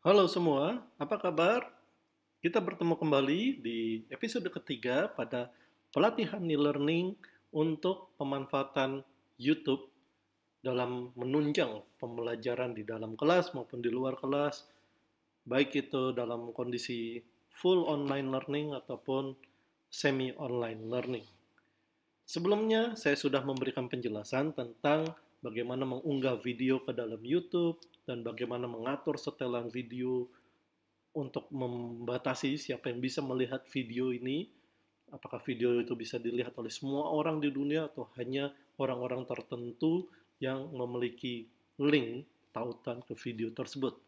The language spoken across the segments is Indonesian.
Halo semua, apa kabar? Kita bertemu kembali di episode ketiga pada pelatihan e-learning untuk pemanfaatan YouTube dalam menunjang pembelajaran di dalam kelas maupun di luar kelas, baik itu dalam kondisi full online learning ataupun semi online learning. Sebelumnya, saya sudah memberikan penjelasan tentang bagaimana mengunggah video ke dalam YouTube dan bagaimana mengatur setelan video untuk membatasi siapa yang bisa melihat video ini. Apakah video itu bisa dilihat oleh semua orang di dunia atau hanya orang-orang tertentu yang memiliki link tautan ke video tersebut.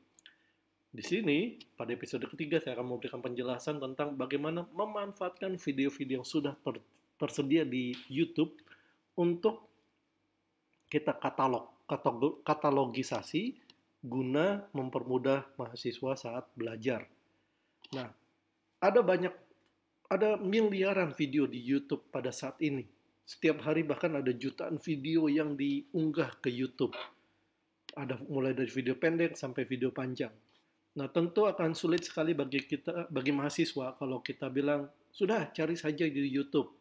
Di sini, pada episode ketiga, saya akan memberikan penjelasan tentang bagaimana memanfaatkan video-video yang sudah tersedia di YouTube untuk kita katalogisasi guna mempermudah mahasiswa saat belajar. Nah, ada miliaran video di YouTube pada saat ini. Setiap hari bahkan ada jutaan video yang diunggah ke YouTube. Ada mulai dari video pendek sampai video panjang. Nah, tentu akan sulit sekali bagi mahasiswa kalau kita bilang, sudah cari saja di YouTube.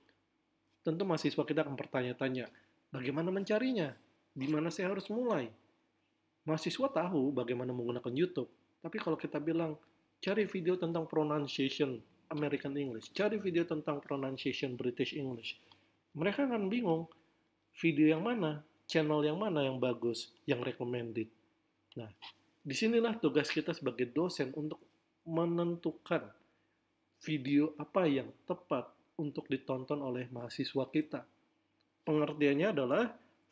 Tentu mahasiswa kita akan bertanya-tanya, bagaimana mencarinya? Di mana saya harus mulai? Mahasiswa tahu bagaimana menggunakan YouTube, tapi kalau kita bilang, cari video tentang pronunciation American English, cari video tentang pronunciation British English, mereka akan bingung, video yang mana, channel yang mana yang bagus, yang recommended. Nah, disinilah tugas kita sebagai dosen untuk menentukan video apa yang tepat untuk ditonton oleh mahasiswa kita. Pengertiannya adalah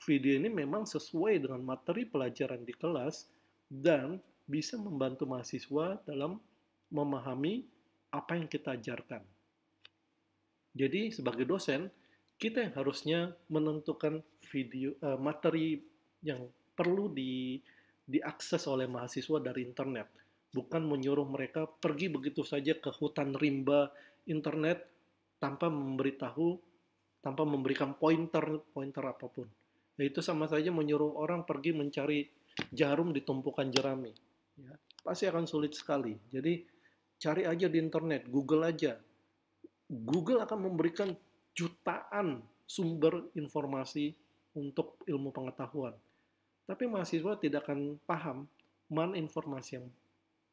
video ini memang sesuai dengan materi pelajaran di kelas dan bisa membantu mahasiswa dalam memahami apa yang kita ajarkan. Jadi sebagai dosen, kita yang harusnya menentukan materi yang perlu diakses oleh mahasiswa dari internet, bukan menyuruh mereka pergi begitu saja ke hutan rimba internet tanpa memberikan pointer apapun. Nah, itu sama saja menyuruh orang pergi mencari jarum di tumpukan jerami. Ya, pasti akan sulit sekali. Jadi cari aja di internet, Google aja. Google akan memberikan jutaan sumber informasi untuk ilmu pengetahuan. Tapi mahasiswa tidak akan paham mana informasi yang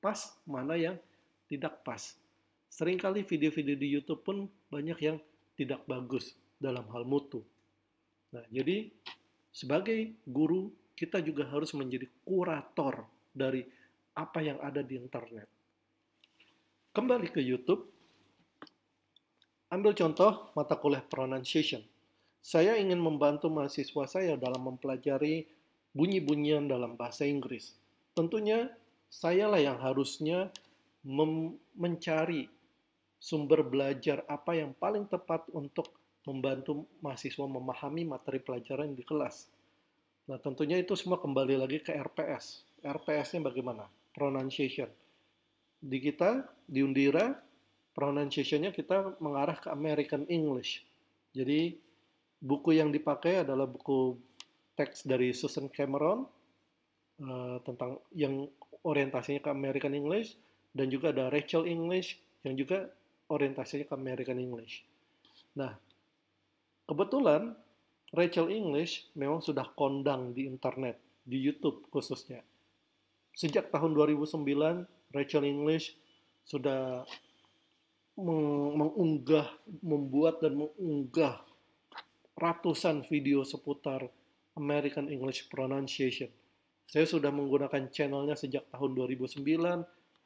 pas, mana yang tidak pas. Seringkali video-video di YouTube pun banyak yang tidak bagus dalam hal mutu. Nah, jadi sebagai guru, kita juga harus menjadi kurator dari apa yang ada di internet. Kembali ke YouTube, ambil contoh mata kuliah pronunciation. Saya ingin membantu mahasiswa saya dalam mempelajari bunyi-bunyian dalam bahasa Inggris. Tentunya, sayalah yang harusnya mencari sumber belajar apa yang paling tepat untuk membantu mahasiswa memahami materi pelajaran di kelas. Nah, tentunya itu semua kembali lagi ke RPS. RPS-nya bagaimana? Pronunciation. Di kita, di Undira, pronunciation-nya kita mengarah ke American English. Jadi, buku yang dipakai adalah buku teks dari Susan Cameron, tentang yang orientasinya ke American English, dan juga ada Rachel English, yang juga orientasinya ke American English. Nah, kebetulan Rachel English memang sudah kondang di internet, di YouTube khususnya. Sejak tahun 2009, Rachel English sudah membuat dan mengunggah ratusan video seputar American English Pronunciation. Saya sudah menggunakan channelnya sejak tahun 2009,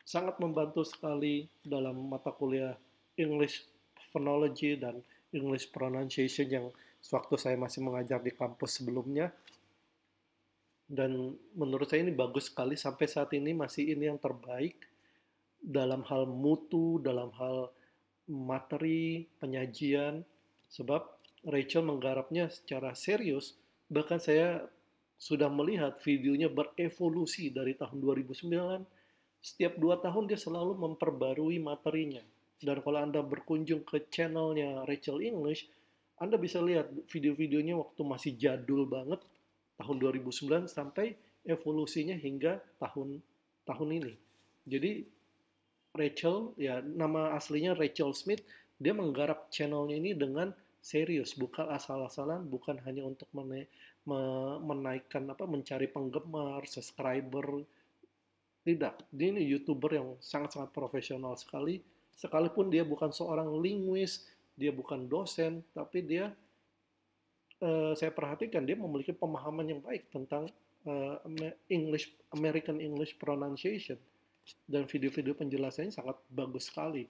sangat membantu sekali dalam mata kuliah English Phonology dan English Pronunciation yang sewaktu saya masih mengajar di kampus sebelumnya. Dan menurut saya ini bagus sekali, sampai saat ini masih ini yang terbaik dalam hal mutu, dalam hal materi, penyajian, sebab Rachel menggarapnya secara serius. Bahkan saya sudah melihat videonya berevolusi dari tahun 2009. Setiap 2 tahun dia selalu memperbarui materinya. Dan kalau Anda berkunjung ke channelnya Rachel English, Anda bisa lihat video-videonya waktu masih jadul banget, tahun 2009 sampai evolusinya hingga tahun ini. Jadi Rachel, ya nama aslinya Rachel Smith, dia menggarap channelnya ini dengan serius, bukan asal-asalan, bukan hanya untuk menaikkan mencari penggemar, subscriber, tidak. Dia ini YouTuber yang sangat-sangat profesional sekali, sekalipun dia bukan seorang linguis, dia bukan dosen, tapi dia saya perhatikan dia memiliki pemahaman yang baik tentang American English pronunciation, dan video-video penjelasannya sangat bagus sekali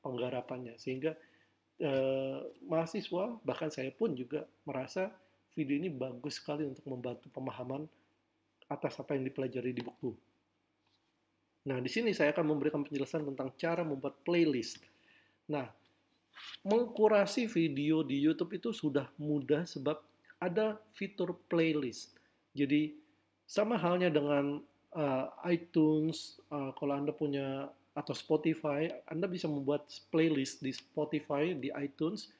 penggarapannya, sehingga mahasiswa, bahkan saya pun juga merasa video ini bagus sekali untuk membantu pemahaman atas apa yang dipelajari di buku. Nah, di sini saya akan memberikan penjelasan tentang cara membuat playlist. Nah, mengkurasi video di YouTube itu sudah mudah sebab ada fitur playlist. Jadi sama halnya dengan iTunes, kalau Anda punya, atau Spotify, Anda bisa membuat playlist di Spotify, di iTunes.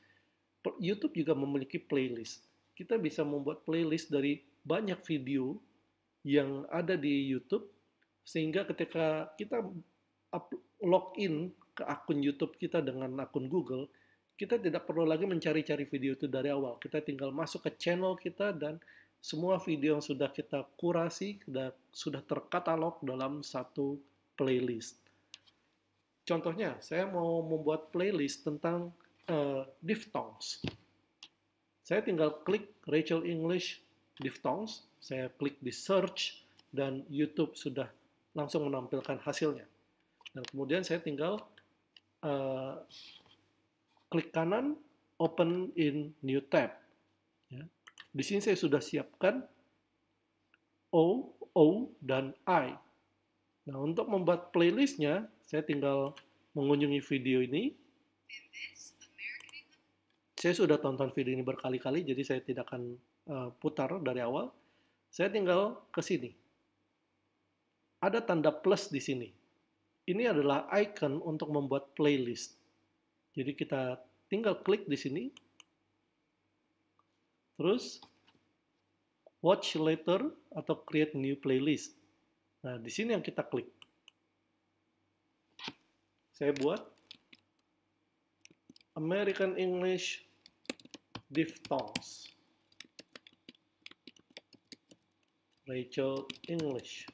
YouTube juga memiliki playlist. Kita bisa membuat playlist dari banyak video yang ada di YouTube, sehingga ketika kita login ke akun YouTube kita dengan akun Google, kita tidak perlu lagi mencari-cari video itu dari awal. Kita tinggal masuk ke channel kita dan semua video yang sudah kita kurasi sudah terkatalog dalam satu playlist. Contohnya, saya mau membuat playlist tentang diphthongs. Saya tinggal klik Rachel English diphthongs, saya klik di search, dan YouTube sudah langsung menampilkan hasilnya. Dan kemudian saya tinggal klik kanan, open in new tab. Ya. Di sini saya sudah siapkan O, dan I. Nah, untuk membuat playlistnya, saya tinggal mengunjungi video ini. Saya sudah tonton video ini berkali-kali, jadi saya tidak akan putar dari awal. Saya tinggal ke sini. Ada tanda plus di sini. Ini adalah icon untuk membuat playlist. Jadi kita tinggal klik di sini. Terus watch later atau create new playlist. Nah, di sini yang kita klik. Saya buat American English diphthongs. Rachel English.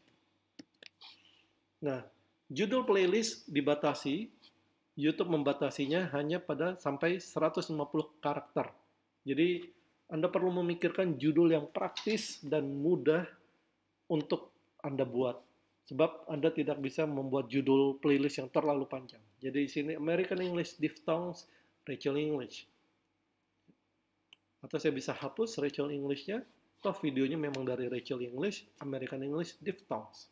Nah, judul playlist dibatasi. YouTube membatasinya hanya pada sampai 150 karakter. Jadi, Anda perlu memikirkan judul yang praktis dan mudah untuk Anda buat. Sebab Anda tidak bisa membuat judul playlist yang terlalu panjang. Jadi, di sini American English diphthongs, Rachel English. Atau saya bisa hapus Rachel English-nya, toh videonya memang dari Rachel English, American English diphthongs.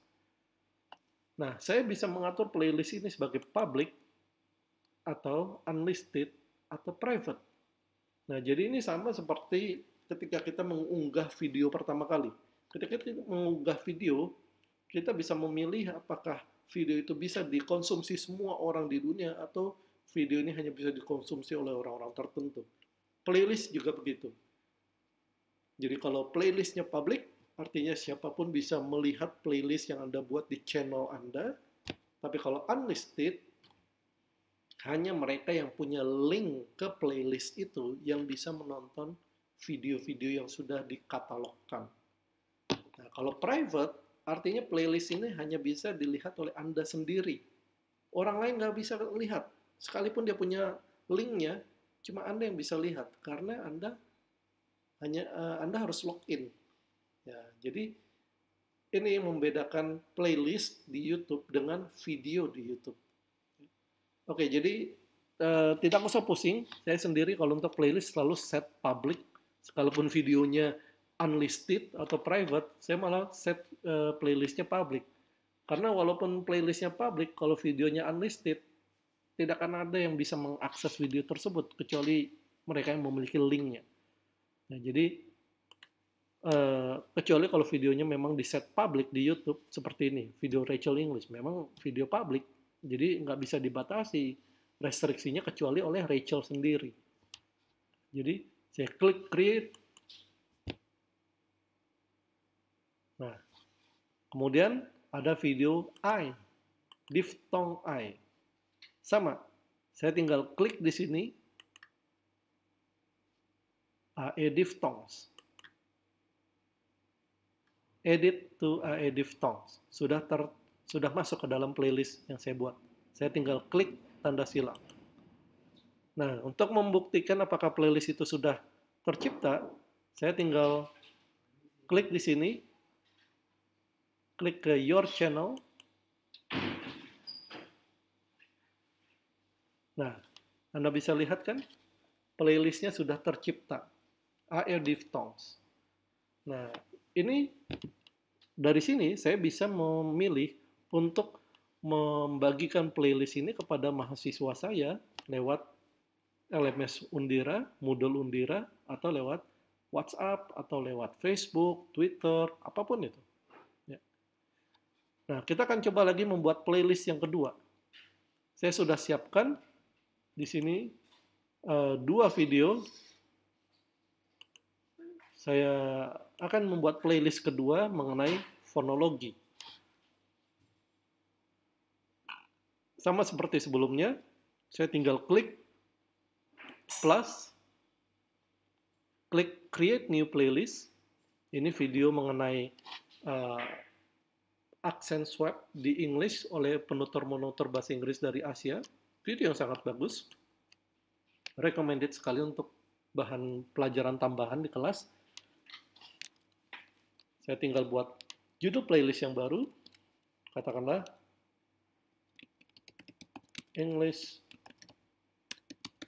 Nah, saya bisa mengatur playlist ini sebagai public, atau unlisted, atau private. Nah, jadi ini sama seperti ketika kita mengunggah video pertama kali. Ketika kita mengunggah video, kita bisa memilih apakah video itu bisa dikonsumsi semua orang di dunia, atau video ini hanya bisa dikonsumsi oleh orang-orang tertentu. Playlist juga begitu. Jadi kalau playlistnya public, artinya siapapun bisa melihat playlist yang Anda buat di channel Anda. Tapi kalau unlisted, hanya mereka yang punya link ke playlist itu yang bisa menonton video-video yang sudah dikatalogkan. Nah, kalau private, artinya playlist ini hanya bisa dilihat oleh Anda sendiri. Orang lain nggak bisa lihat. Sekalipun dia punya linknya, cuma Anda yang bisa lihat. Karena Anda harus login. Ya, jadi ini yang membedakan playlist di YouTube dengan video di YouTube. Oke, jadi tidak usah pusing. Saya sendiri kalau untuk playlist selalu set public. Sekalipun videonya unlisted atau private, saya malah set playlistnya public. Karena walaupun playlistnya public, kalau videonya unlisted, tidak akan ada yang bisa mengakses video tersebut, kecuali mereka yang memiliki linknya. Nah, jadi kecuali kalau videonya memang di set public di YouTube, seperti ini, video Rachel English, memang video public. Jadi nggak bisa dibatasi restriksinya kecuali oleh Rachel sendiri. Jadi saya klik create. Nah, kemudian ada video I. diphthong I. Sama, saya tinggal klik di sini, AE diphthongs. Edit to AE diphthongs. Sudah masuk ke dalam playlist yang saya buat. Saya tinggal klik tanda silang. Nah, untuk membuktikan apakah playlist itu sudah tercipta, saya tinggal klik di sini, klik ke Your Channel. Nah, Anda bisa lihat kan, playlistnya sudah tercipta, AE diphthongs. Nah, ini dari sini saya bisa memilih untuk membagikan playlist ini kepada mahasiswa saya lewat LMS Undira, Moodle Undira, atau lewat WhatsApp, atau lewat Facebook, Twitter, apapun itu. Ya. Nah, kita akan coba lagi membuat playlist yang kedua. Saya sudah siapkan di sini 2 video. Saya akan membuat playlist kedua mengenai fonologi. Sama seperti sebelumnya, saya tinggal klik plus, klik create new playlist. Ini video mengenai accent swap di English oleh penutur-penutur bahasa Inggris dari Asia. Video yang sangat bagus. Recommended sekali untuk bahan pelajaran tambahan di kelas. Saya tinggal buat judul playlist yang baru. Katakanlah English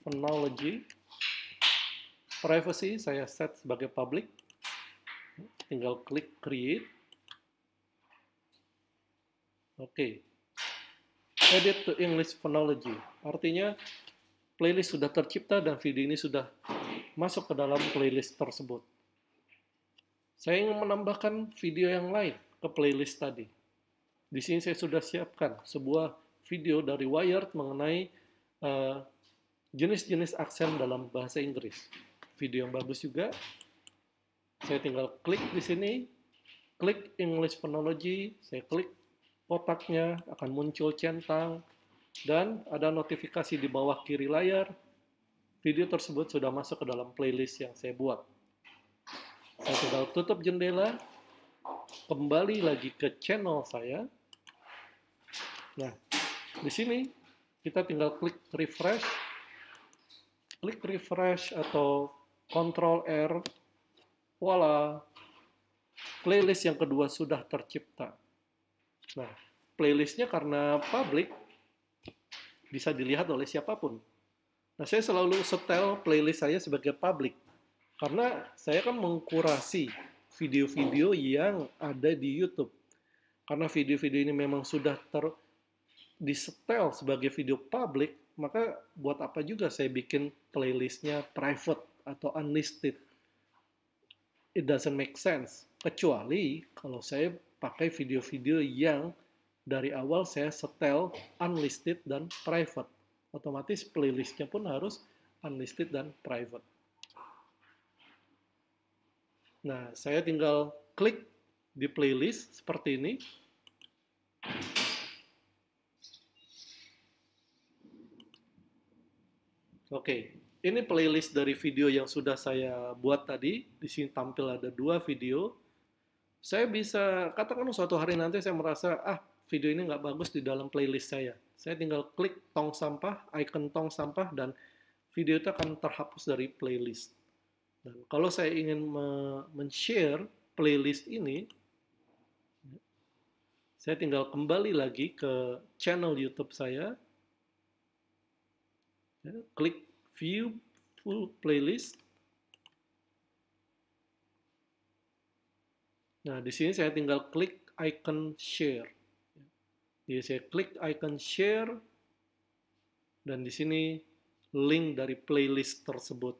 Phonology. Privacy saya set sebagai public. Tinggal klik create. Oke. Edit to English Phonology. Artinya playlist sudah tercipta dan video ini sudah masuk ke dalam playlist tersebut. Saya ingin menambahkan video yang lain ke playlist tadi. Di sini saya sudah siapkan sebuah video dari Wired mengenai jenis-jenis aksen dalam bahasa Inggris. Video yang bagus juga. Saya tinggal klik di sini, klik English Phonology, saya klik kotaknya, akan muncul centang, dan ada notifikasi di bawah kiri layar. Video tersebut sudah masuk ke dalam playlist yang saya buat. Saya tinggal tutup jendela, kembali lagi ke channel saya. Nah, di sini kita tinggal klik refresh. Klik refresh atau Ctrl R. Voila. Playlist yang kedua sudah tercipta. Nah, playlistnya karena public, bisa dilihat oleh siapapun. Nah, saya selalu setel playlist saya sebagai public. Karena saya kan mengkurasi video-video yang ada di YouTube. Karena video-video ini memang sudah disetel sebagai video public, maka buat apa juga saya bikin playlistnya private atau unlisted. It doesn't make sense. Kecuali kalau saya pakai video-video yang dari awal saya setel unlisted dan private. Otomatis playlistnya pun harus unlisted dan private. Nah, saya tinggal klik di playlist seperti ini. Oke, ini playlist dari video yang sudah saya buat tadi. Di sini tampil ada 2 video. Saya bisa, katakan suatu hari nanti saya merasa, video ini nggak bagus di dalam playlist saya. Saya tinggal klik tong sampah, icon tong sampah, dan video itu akan terhapus dari playlist. Dan kalau saya ingin men-share playlist ini, saya tinggal kembali lagi ke channel YouTube saya, klik View Full Playlist. Nah, di sini saya tinggal klik icon share. Jadi saya klik icon share, dan di sini link dari playlist tersebut.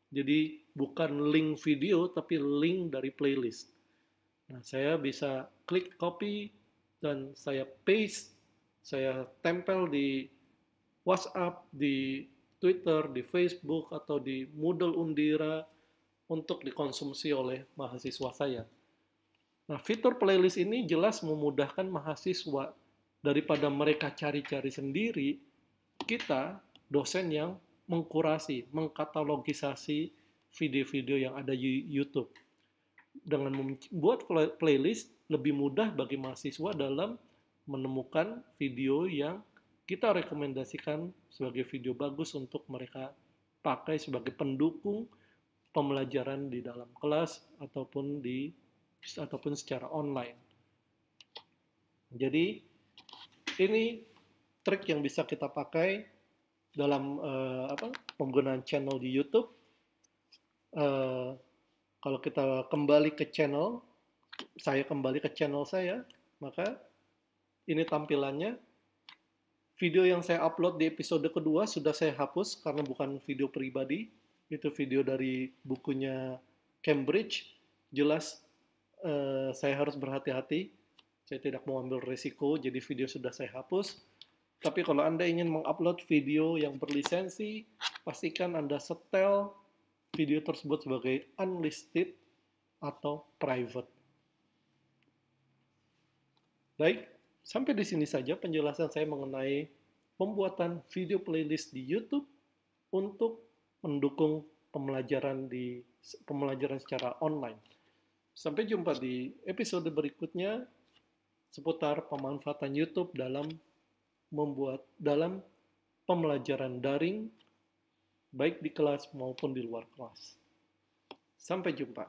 Jadi bukan link video, tapi link dari playlist. Nah, saya bisa klik copy, dan saya paste, saya tempel di WhatsApp, di Twitter, di Facebook, atau di Moodle Undira untuk dikonsumsi oleh mahasiswa saya. Nah, fitur playlist ini jelas memudahkan mahasiswa daripada mereka cari-cari sendiri, kita dosen yang mengkurasi, mengkatalogisasi video-video yang ada di YouTube. Dengan membuat playlist, lebih mudah bagi mahasiswa dalam menemukan video yang kita rekomendasikan sebagai video bagus untuk mereka pakai sebagai pendukung pembelajaran di dalam kelas ataupun secara online. Jadi ini trik yang bisa kita pakai dalam penggunaan channel di YouTube. Kalau kita kembali ke channel, saya kembali ke channel saya, maka ini tampilannya. Video yang saya upload di episode kedua sudah saya hapus karena bukan video pribadi. Itu video dari bukunya Cambridge. Jelas saya harus berhati-hati. Saya tidak mau ambil resiko, jadi video sudah saya hapus. Tapi kalau Anda ingin mengupload video yang berlisensi, pastikan Anda setel video tersebut sebagai unlisted atau private. Baik, sampai di sini saja penjelasan saya mengenai pembuatan video playlist di YouTube untuk mendukung pembelajaran secara online. Sampai jumpa di episode berikutnya seputar pemanfaatan YouTube dalam pembelajaran daring, baik di kelas maupun di luar kelas. Sampai jumpa.